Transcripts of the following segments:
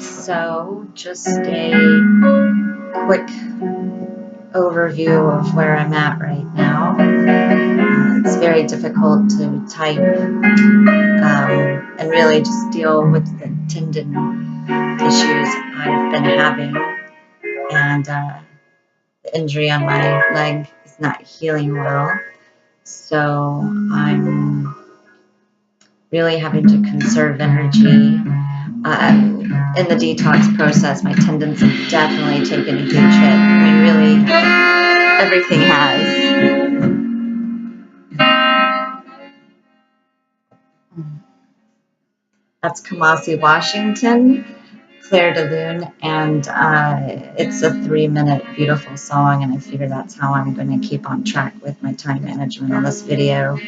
So, just a quick overview of where I'm at right now. It's very difficult to type and really just deal with the tendon issues I've been having, and the injury on my leg is not healing well. So, I'm really having to conserve energy. In the detox process, my tendons have definitely taken a huge hit. I mean, really, everything has. That's Kamasi, Washington, Claire de Lune, and it's a 3-minute beautiful song, and I figure that's how I'm going to keep on track with my time management on this video.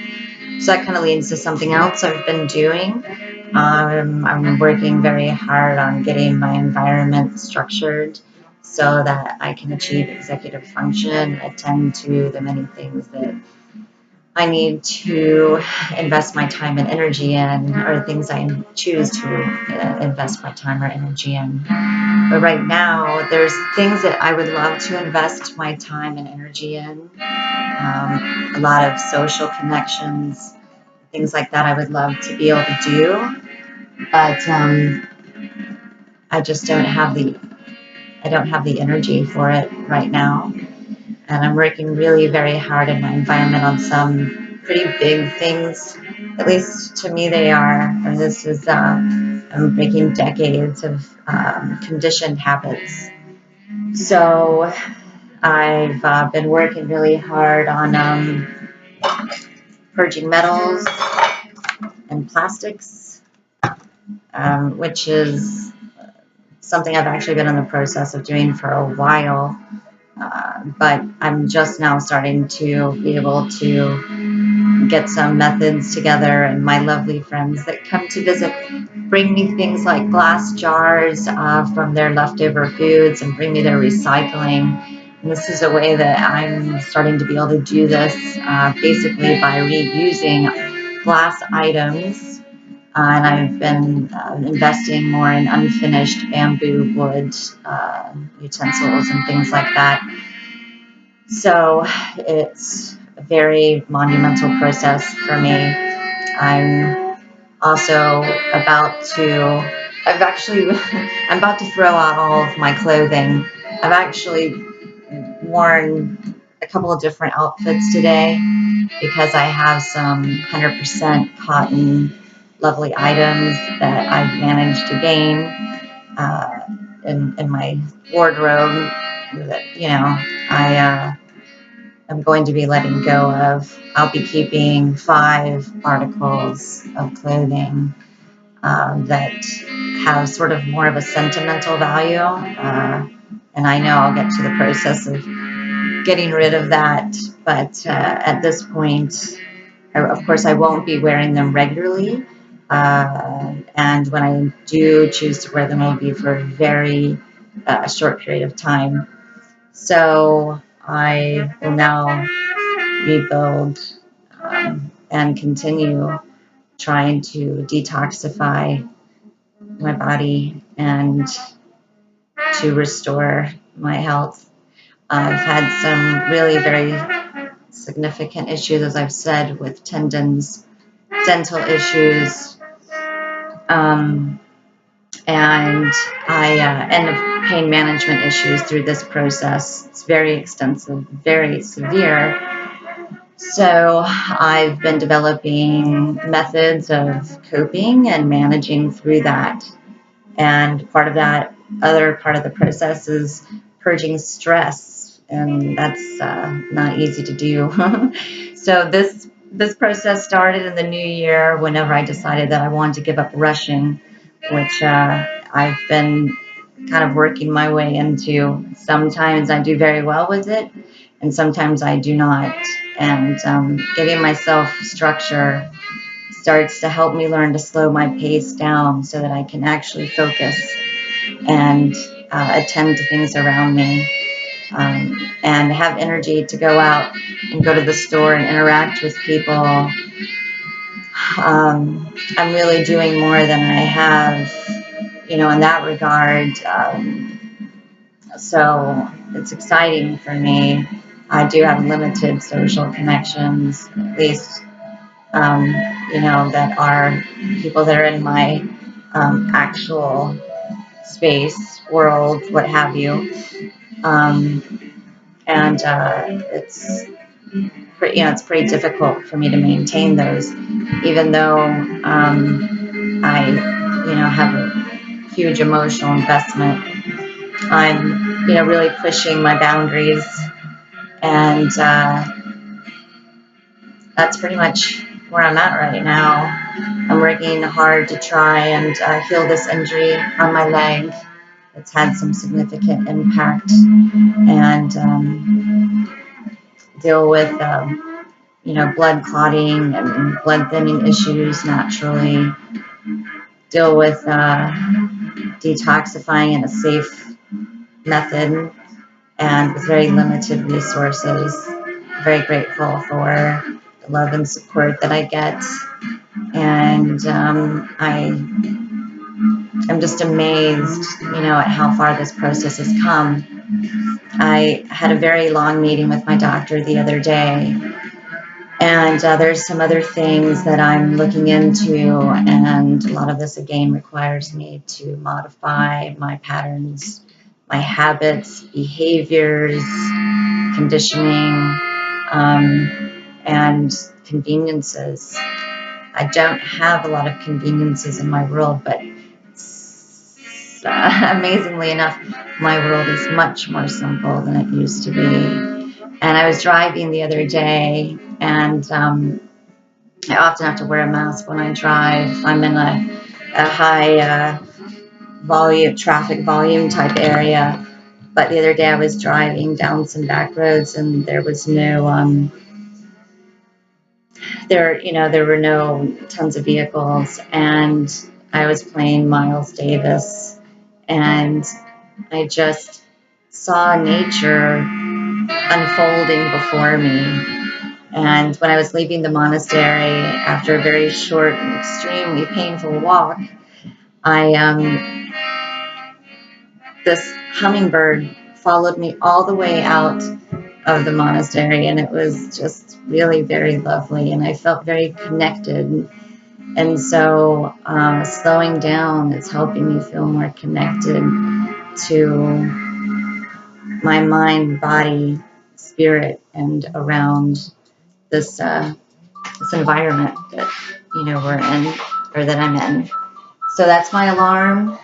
So that kind of leads to something else I've been doing. I'm working very hard on getting my environment structured so that I can achieve executive function, attend to the many things that I need to invest my time and energy in, or things I choose to invest my time or energy in. But right now, there's things that I would love to invest my time and energy in. A lot of social connections, things like that I would love to be able to do, but I just don't have the energy for it right now. And I'm working really very hard in my environment on some pretty big things. At least to me they are. And this is, I'm breaking decades of conditioned habits. So I've been working really hard on purging metals and plastics, which is something I've actually been in the process of doing for a while. But I'm just now starting to be able to get some methods together, and my lovely friends that come to visit bring me things like glass jars from their leftover foods and bring me their recycling. And this is a way that I'm starting to be able to do this basically by reusing glass items. And I've been investing more in unfinished bamboo wood utensils and things like that. So it's a very monumental process for me. I'm also I'm about to throw out all of my clothing. I've actually worn a couple of different outfits today because I have some 100% cotton lovely items that I've managed to gain in my wardrobe that, I'm going to be letting go of. I'll be keeping 5 articles of clothing that have sort of more of a sentimental value. And I know I'll get to the process of getting rid of that. But at this point, of course, I won't be wearing them regularly. And when I do choose to wear them, it'll be for a very short period of time. So I will now rebuild and continue trying to detoxify my body and to restore my health. I've had some really very significant issues, as I've said, with tendons, dental issues, and pain management issues through this process. It's very extensive, very severe. So I've been developing methods of coping and managing through that. And other part of the process is purging stress. And that's not easy to do. So this process started in the new year whenever I decided that I wanted to give up rushing, which I've been kind of working my way into. Sometimes I do very well with it, and sometimes I do not. And giving myself structure starts to help me learn to slow my pace down so that I can actually focus and attend to things around me, and have energy to go out and go to the store and interact with people. I'm really doing more than I have in that regard. So it's exciting for me. I do have limited social connections, at least, um, that are people that are in my actual space, world, what have you. Um, and it's pretty difficult for me to maintain those, even though I, have a huge emotional investment. I'm, really pushing my boundaries, and that's pretty much where I'm at right now. I'm working hard to try and heal this injury on my leg. It's had some significant impact, and deal with, blood clotting and blood thinning issues naturally. Deal with detoxifying in a safe method and with very limited resources. Very grateful for the love and support that I get, and I'm just amazed, at how far this process has come. I had a very long meeting with my doctor the other day, and there's some other things that I'm looking into, and a lot of this again requires me to modify my patterns, my habits, behaviors, conditioning, and conveniences. I don't have a lot of conveniences in my world, but amazingly enough, my world is much more simple than it used to be. And I was driving the other day, and I often have to wear a mask when I drive. I'm in a high volume, traffic volume type area. But the other day I was driving down some back roads, and there was no there were no tons of vehicles, and I was playing Miles Davis, and I just saw nature unfolding before me. And when I was leaving the monastery after a very short and extremely painful walk, I this hummingbird followed me all the way out of the monastery, and it was just really very lovely, and I felt very connected. And so slowing down is helping me feel more connected to my mind, body, spirit, and around this environment that we're in, or that I'm in. So that's my alarm.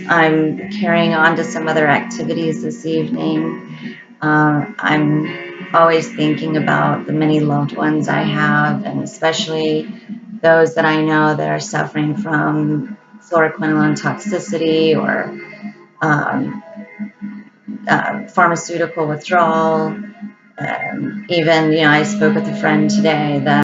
I'm carrying on to some other activities this evening. I'm always thinking about the many loved ones I have, and especially those that I know that are suffering from fluoroquinolone toxicity or pharmaceutical withdrawal. Even, I spoke with a friend today that